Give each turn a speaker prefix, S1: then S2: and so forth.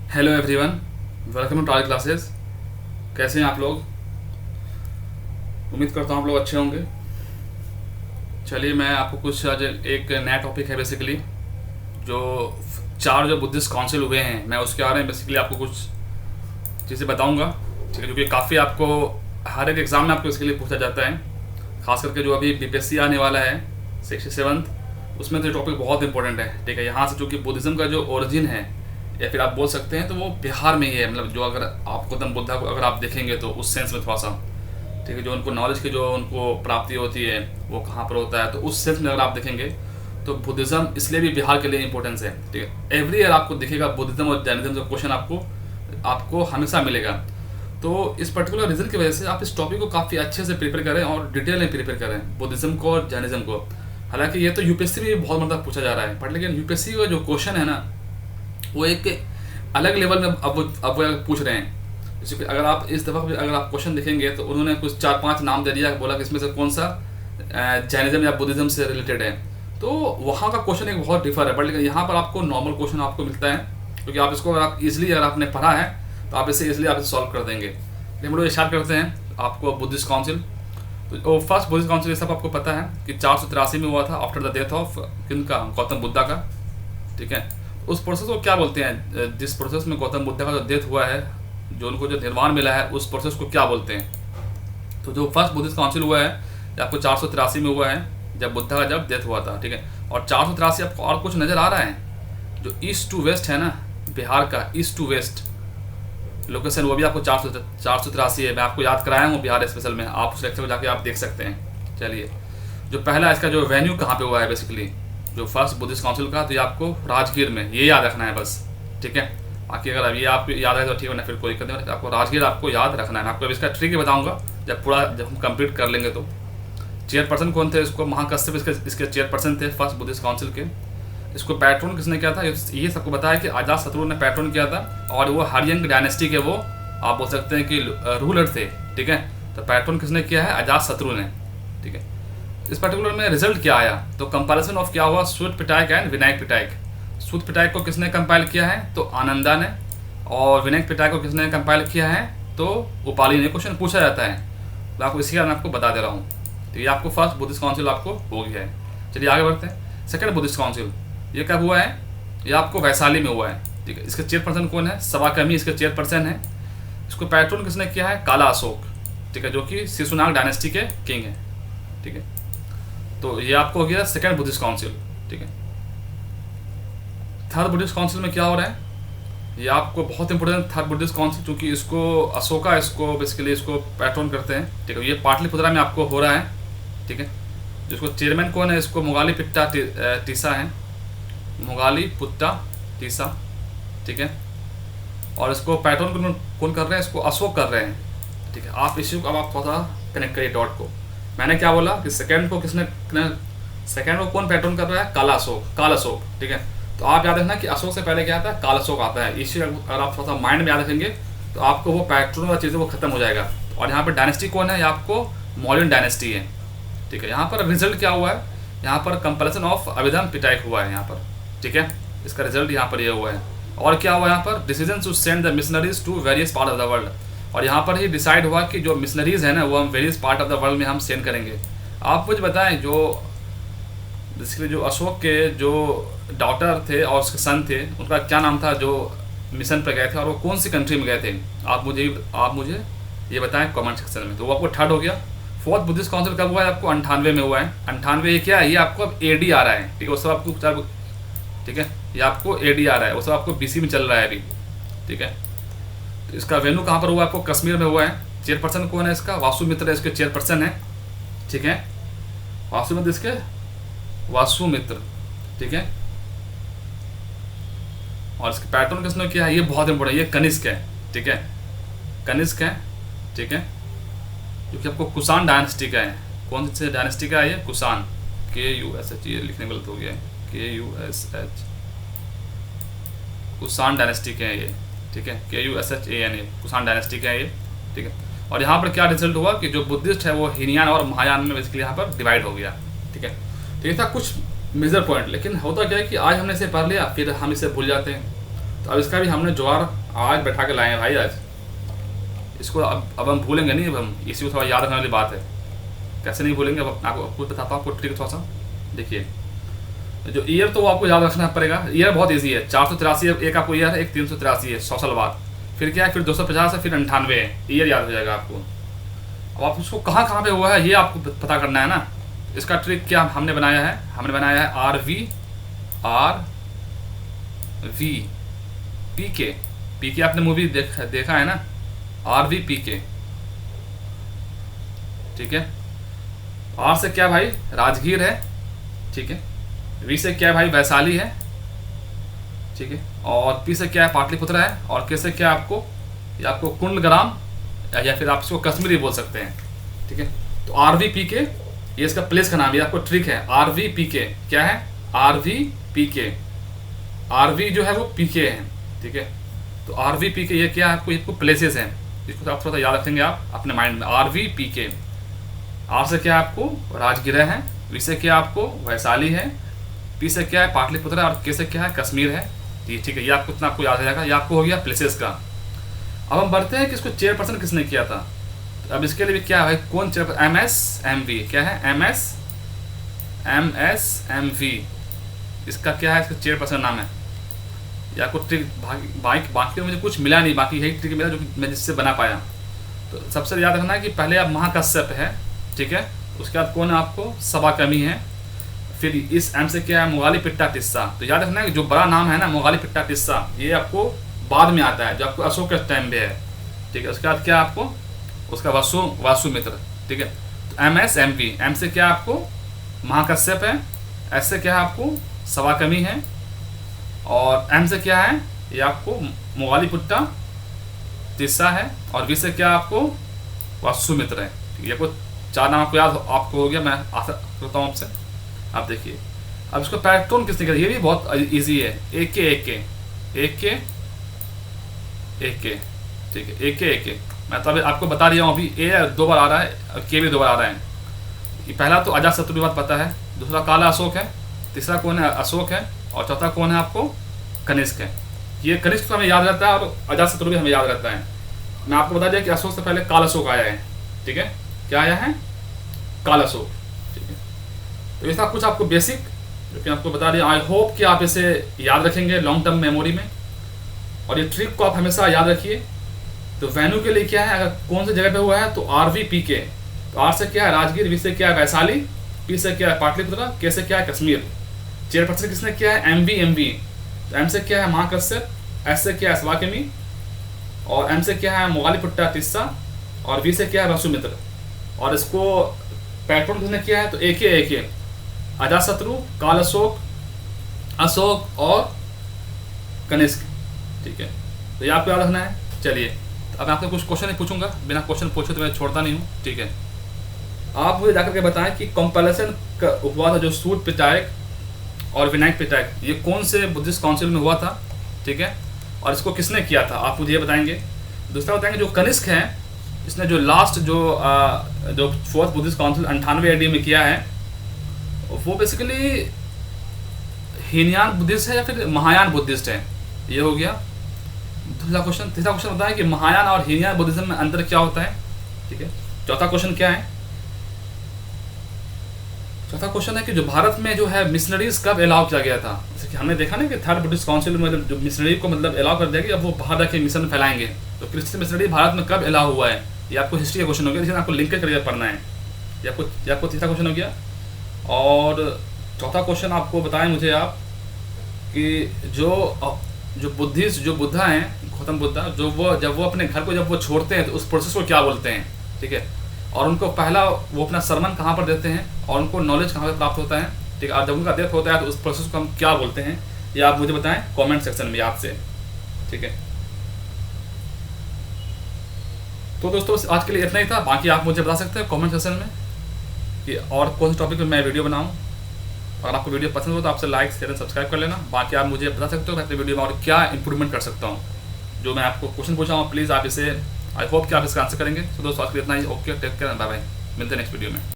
S1: Hello everyone, welcome to टाल classes. कैसे हैं आप लोग? उम्मीद करता हूँ आप लोग अच्छे होंगे। चलिए, मैं आपको कुछ आज एक नया टॉपिक है बेसिकली, जो चार जो बुद्धिस्ट काउंसिल हुए हैं, मैं उसके बारे में बेसिकली आपको कुछ चीज़ें बताऊंगा। ठीक है, क्योंकि काफ़ी आपको हर एक एग्ज़ाम में आपको इसके लिए पूछा जाता है। खास करके जो अभी बीपीएससी आने वाला है 67th, उसमें तो ये टॉपिक बहुत इंपॉर्टेंट है। ठीक है, यहाँ से चूँकि बुद्धिज़्म का जो ओरिजिन है, या फिर आप बोल सकते हैं तो वो बिहार में ही है। मतलब जो अगर आप गौतम बुद्धा को अगर आप देखेंगे तो उस सेंस में थोड़ा सा, ठीक है, जो उनको नॉलेज की जो उनको प्राप्ति होती है वो कहाँ पर होता है, तो उस सेंस में अगर आप देखेंगे तो बुद्धिज़्म इसलिए भी बिहार के लिए इंपॉर्टेंस है। ठीक है, एवरी ईयर आपको दिखेगा बुद्धिज़्म और जैनिज्म का क्वेश्चन आपको आपको हमेशा मिलेगा। तो इस पर्टिकुलर रीज़न की वजह से आप इस टॉपिक को काफ़ी अच्छे से प्रिपेयर करें और डिटेल में प्रिपेयर करें बुद्धिज़्म को और जैनिज्म को। हालांकि ये तो यूपीएससी में भी बहुत मतलब पूछा जा रहा है, बट लेकिन यूपीएससी का जो क्वेश्चन है ना, वो एक अलग लेवल में अब वो पूछ रहे हैं। जैसे कि अगर आप इस दफ़ा अगर आप क्वेश्चन देखेंगे तो उन्होंने कुछ 4-5 नाम दे दिया, बोला कि इसमें से कौन सा जैनिज्म या बुद्धिज़्म से रिलेटेड है। तो वहाँ का क्वेश्चन एक बहुत डिफर है, बट लेकिन यहाँ पर आपको नॉर्मल क्वेश्चन आपको मिलता है, क्योंकि आप इसको अगर आप इजिली अगर आपने पढ़ा है तो आप इसे इजिली आप सॉल्व कर देंगे। हम लोग स्टार्ट करते हैं आपको बुद्धिस्ट काउंसिल। तो फर्स्ट बुद्धिस्ट काउंसिल, ये सब आपको पता है कि 483 में हुआ था, आफ्टर द डेथ ऑफ किनका, गौतम बुद्धा का। ठीक है, उस प्रोसेस को क्या बोलते हैं, जिस प्रोसेस में गौतम बुद्ध का जो डेथ हुआ है, जो उनको जो निर्वाण मिला है, उस प्रोसेस को क्या बोलते हैं? तो जो फर्स्ट बुद्धिस्ट काउंसिल हुआ है ये आपको 483 में हुआ है, जब बुद्धा का जब डेथ हुआ था। ठीक है, और 483 आपको और कुछ नज़र आ रहा है, जो ईस्ट टू वेस्ट है ना, बिहार का ईस्ट टू वेस्ट लोकेशन, वो भी आपको 483 है। मैं आपको याद कराया हूँ बिहार स्पेशल में, आप उस लेक्चर में जाके आप देख सकते हैं। चलिए, जो पहला इसका जो वेन्यू कहाँ पे हुआ है बेसिकली, जो फर्स्ट बुद्धिस्ट काउंसिल का, तो ये आपको राजगीर में, ये याद रखना है बस। ठीक है, बाकी अगर ये आपको याद है तो ठीक है, ना फिर कोई दिक्कत नहीं, आपको राजगीर आपको याद रखना है। मैं आपको अब इसका ट्रिक बताऊंगा जब हम कंप्लीट कर लेंगे। तो चेयरपर्सन कौन थे, इसको महाकश्यप इसके चेयरपर्सन थे फर्स्ट बुद्धिस्ट काउंसिल के। इसको पैट्रोन किसने किया था, ये सबको बताया कि अजात शत्रु ने पैट्रोन किया था, और वो हरियंग डायनेस्टी के वो आप बोल सकते हैं कि रूलर थे। ठीक है, तो पैट्रोन किसने किया है, अजात शत्रु ने। ठीक है, इस पर्टिकुलर में रिजल्ट क्या आया, तो कंपैरिजन ऑफ क्या हुआ, सूत पिटायक एंड विनायक पिटायक। सूत पिटायक को किसने कंपाइल किया है, तो आनंदा ने, और विनायक पिटायक को किसने कंपाइल किया है, तो उपाली ने। क्वेश्चन पूछा जाता है, तो आपको इसी कारण आपको बता दे रहा हूँ। तो ये आपको फर्स्ट बुद्धिस्ट काउंसिल आपको हो गया है। चलिए आगे बढ़ते हैं। सेकंड बुद्धिस्ट काउंसिल ये कब हुआ है, ये आपको वैशाली में हुआ है। ठीक है, इसके चेयरपर्सन कौन है, सवाकर्मी इसके चेयरपर्सन है। इसको पैट्रोन किसने किया है, काला अशोक। ठीक है, जो कि शिशुनाग डायनेस्टी के किंग है। ठीक है, तो ये आपको हो गया सेकंड बुद्धिस्ट काउंसिल। ठीक है, थर्ड बुद्धिस्ट काउंसिल में क्या हो रहा है, ये आपको बहुत इंपॉर्टेंट थर्ड बुद्धिस्ट काउंसिल, क्योंकि इसको अशोका इसको बेसिकली इसको पैट्रोन करते हैं। ठीक है, ये पाटलिपुत्रा में आपको हो रहा है। ठीक है, जिसको चेयरमैन कौन है, इसको मुगाली पिट्टा टीसा है, मुगाली पुट्टा टीसा। ठीक है, और इसको पैट्रोन कौन कर रहे हैं, इसको अशोक कर रहे हैं। ठीक है, आप इसी को अब आप थोड़ा कनेक्ट करिए डॉट को। मैंने क्या बोला कि सेकंड को सेकंड को कौन पैट्रोन कर रहा है, काला अशोक, काल अशोक। ठीक है, तो आप याद रखना कि अशोक से पहले क्या आता है, काल अशोक आता है। इसी अगर आप थोड़ा सा माइंड में याद रखेंगे तो आपको वो पैट्रोन वाला चीज़ें वो खत्म हो जाएगा। और यहाँ पर डायनेस्टी कौन है, ये आपको मौर्यन डायनेस्टी है। ठीक है, यहाँ पर रिजल्ट क्या हुआ है, यहाँ पर कंपैरिजन ऑफ अभिधम पिटायक हुआ है यहाँ पर। ठीक है, इसका रिजल्ट यहाँ पर ये हुआ है। और क्या हुआ यहाँ पर, decision to send the missionaries to various part of the world. और यहाँ पर ही डिसाइड हुआ कि जो मिशनरीज है ना, वो हम various part of the world में हम सेंड करेंगे। आप मुझे बताएं, जो बेसिकली जो अशोक के जो डॉटर थे और उसके सन थे, उनका क्या नाम था जो मिशन पर गए थे, और वो कौन सी कंट्री में गए थे, आप मुझे ये बताएं कमेंट सेक्शन में। तो वो आपको थर्ड हो गया। फोर्थ बुद्धिस्ट काउंसिल कब हुआ है, आपको 98 में हुआ है। 98 ये क्या है, ये आपको अब एडी आ रहा है। ठीक है, वो सब आपको, ठीक है, ये आपको एडी आ रहा है, वो सब आपको बीसी में चल रहा है अभी। ठीक है, तो इसका वेन्यू कहाँ पर हुआ, आपको कश्मीर में हुआ है। चेयरपर्सन कौन है इसका, वासुमित्र इसके चेयरपर्सन है। ठीक है, वासुमित्र इसके वासुमित्र। ठीक है, और इसके पैटर्न किसने किया है, ये बहुत इंपॉर्टेंट, ये कनिष्क है। ठीक है, कनिष्क है। ठीक है, जो कि आपको कुषाण डायनेस्टी का है। कौन से डायनेस्टी का है ये, कुषाण, KUSH, ये लिखने में गलत हो गया है, KUSH, कुषाण डायनेस्टी के हैं ये। ठीक है, KUSHAN, कुषाण डायनेस्टी के हैं ये। ठीक है, और यहाँ पर क्या रिजल्ट हुआ कि जो बुद्धिस्ट है वो हीनयान और महायान में बेसिकली यहाँ पर डिवाइड हो गया। ठीक है, तो ये था कुछ मेजर पॉइंट। लेकिन होता क्या है कि आज हमने इसे पढ़ लिया, फिर हम इसे भूल जाते हैं। तो अब इसका भी हमने जुगाड़ आज बैठा के लाए हैं भाई। आज इसको अब हम भूलेंगे नहीं, अब हम इसी को थोड़ा याद रखने वाली बात है। कैसे नहीं भूलेंगे, अब आपको कुछ बताता हूँ आपको ट्रिक थोड़ा सा। देखिए जो ईयर तो वो आपको याद रखना पड़ेगा। ईयर बहुत ईजी है, 483 एक आपको ईयर है, एक 383 है 100 साल बाद, फिर क्या है, फिर 250 है, फिर 98 है, ईयर याद हो जाएगा आपको। अब आप उसको कहाँ पे हुआ है ये आपको पता करना है ना। इसका ट्रिक क्या हमने बनाया है, हमने बनाया है RV PK आपने मूवी देखा है ना, RV PK, ठीक है। R से क्या भाई, राजगीर है, ठीक है। V से क्या है भाई, वैशाली है, ठीक है। और P से क्या है, पाटलिपुत्र है। और K से क्या है आपको, ये आपको कुंडग्राम या फिर आप इसको कश्मीरी बोल सकते हैं, ठीक है। तो RV PK ये इसका प्लेस का नाम, ये आपको ट्रिक है। RV PK क्या है, RV PK, RV जो है वो PK है, ठीक है। तो RV PK ये क्या है, आपको प्लेसेस हैं, इसको आप थोड़ा सा याद रखेंगे आप अपने माइंड में। RV PK, R से क्या है आपको, राजगीर है, V से क्या आपको, वैशाली है, P से क्या है, पाटलिपुत्र है, और K से क्या है, कश्मीर है, ठीक है। ये आपको इतना आपको याद रहेगा, ये आपको हो गया प्लेसेस का। अब हम बढ़ते हैं कि इसको चेयरपर्सन किसने किया था। तो अब इसके लिए भी क्या है, कौन चेयरपर्सन, MSMV क्या है, MSMV इसका क्या है, इसका चेयरपर्सन नाम है। या आपको ट्रिक बाकी मुझे कुछ मिला नहीं, बाकी यही ट्रिक मिला जो मैं जिससे बना पाया। तो सबसे याद रखना है कि पहले आप महाकश्यप है, ठीक है। उसके बाद कौन है आपको, सबाकर्मी है। फिर इस M से क्या है, मुगालिपिट्टा टिस्सा। तो याद रखना है कि जो बड़ा नाम है ना, मुगालिपिट्टा टिस्सा, ये आपको बाद में आता है, जो आपको अशोक के टाइम पे है, ठीक है। उसके बाद क्या आपको, उसका वासुमित्र, ठीक है। तो MSMV, M से क्या आपको, महाकश्यप है, S से क्या है आपको, सबाकर्मी है, और M से क्या है, ये आपको मुगालिपिट्टा टिस्सा है, और V से क्या आपको, वासुमित्र है, ठीक है। ये कुछ 4 नाम आपको याद आपको हो गया, मैं आशा करता हूँ आपसे। आप देखिए अब इसको पैटर्न किसने किया, ये भी बहुत इजी है। AK, ठीक है। AK मैं तो अभी आपको बता रहा हूँ, अभी A 2 बार आ रहा है, K भी 2 बार आ रहा है। पहला तो अजातशत्रु की बात पता है, दूसरा काला अशोक है, तीसरा कौन है, अशोक है, और चौथा कौन है आपको, कनिष्क है। ये कनिष्क तो हमें याद रहता है और अजातशत्रु भी हमें याद रहता है। मैं आपको बता दिया कि अशोक से पहले काल अशोक आया है, ठीक है। क्या आया है, काल अशोक, ठीक है। तो ऐसा कुछ आपको बेसिक जो कि आपको बता दिया। आई होप कि आप इसे याद रखेंगे लॉन्ग टर्म मेमोरी में, और ये ट्रिक को आप हमेशा याद रखिए। तो वेन्यू के लिए क्या है, अगर कौन सी जगह पे हुआ है, तो RV PK। तो R से क्या है, राजगीर, V से क्या है, वैशाली, P से क्या है, पाटलिपुत्र, K से क्या है, कश्मीर। चेयरपर्सन किसने किया है, MV। तो M से क्या है, महाकश्यप, S से क्या है, सबाकर्मी, और M से क्या है, मुगालिपिट्टा टिस्सा, और V से क्या है, वासुमित्र। और इसको पैटर्न किसने किया है, तो AK अजातशत्रु, काल अशोक और कनिष्क, ठीक है। तो ये आपको याद रखना है। चलिए अब मैं आपसे कुछ क्वेश्चन पूछूंगा, बिना क्वेश्चन पूछे तो मैं छोड़ता नहीं हूँ, ठीक है। आप मुझे जाकर के बताएं कि कंपैलेशन का हुआ था जो सूत पिटायक और विनायक पिटायक, ये कौन से बुद्धिस्ट काउंसिल में हुआ था, ठीक है। और इसको किसने किया था, आप मुझे ये बताएंगे। दूसरा बताएंगे जो कनिष्क है, इसने जो लास्ट जो 4th बुद्धिस्ट काउंसिल 98 AD में किया है, वो बेसिकली हीनयान बुद्धिस्ट है या फिर महायान बुद्धिस्ट है, ये हो गया दूसरा क्वेश्चन। तीसरा क्वेश्चन होता है कि महायान और हीनयान बुद्धिज्म में अंतर क्या होता है, ठीक है। चौथा क्वेश्चन क्या है, चौथा क्वेश्चन है कि जो भारत में जो है मिशनरीज कब अलाउ किया गया था। जैसे कि हमने देखा ना कि 3rd बुद्धिस्ट काउंसिल में जो मिशनरी को अलाउ कर दिया कि अब वो बाहर जाके मिशन फैलाएंगे, तो क्रिश्चियन मिशनरी भारत में कब अलाउ हुआ है, ये आपको हिस्ट्री का क्वेश्चन हो गया, जिसे आपको लिंक करके पढ़ना है। ये आपको तीसरा क्वेश्चन हो गया। और चौथा क्वेश्चन आपको बताएं मुझे आप कि जो बुद्धिस्ट जो बुद्धा हैं, गौतम बुद्धा, जब वो अपने घर को जब वो छोड़ते हैं तो उस प्रोसेस को क्या बोलते हैं, ठीक है। और उनको पहला वो अपना सरमन कहाँ पर देते हैं और उनको नॉलेज कहाँ पर प्राप्त होता है, ठीक है। और जब उनका डेथ होता है तो उस प्रोसेस को हम क्या बोलते हैं, ये आप मुझे बताएं कमेंट सेक्शन में याद से, ठीक है। तो दोस्तों आज के लिए इतना ही था, बाकी आप मुझे बता सकते हैं कमेंट सेक्शन में कि और कौन से टॉपिक पर मैं वीडियो बनाऊँ। अगर आपको वीडियो पसंद हो तो आपसे लाइक शेयर एंड सब्सक्राइब कर लेना। बाकी आप मुझे बता सकते हो मैं अपनी वीडियो में और क्या इंप्रूवमेंट कर सकता हूँ। जो मैं आपको क्वेश्चन पूछा हूँ प्लीज़ आप इसे, आई होप कि आप इसका आंसर करेंगे। तो दोस्तों आज के लिए इतना ही। Okay, take care, bye bye, मिलते हैं नेक्स्ट वीडियो में।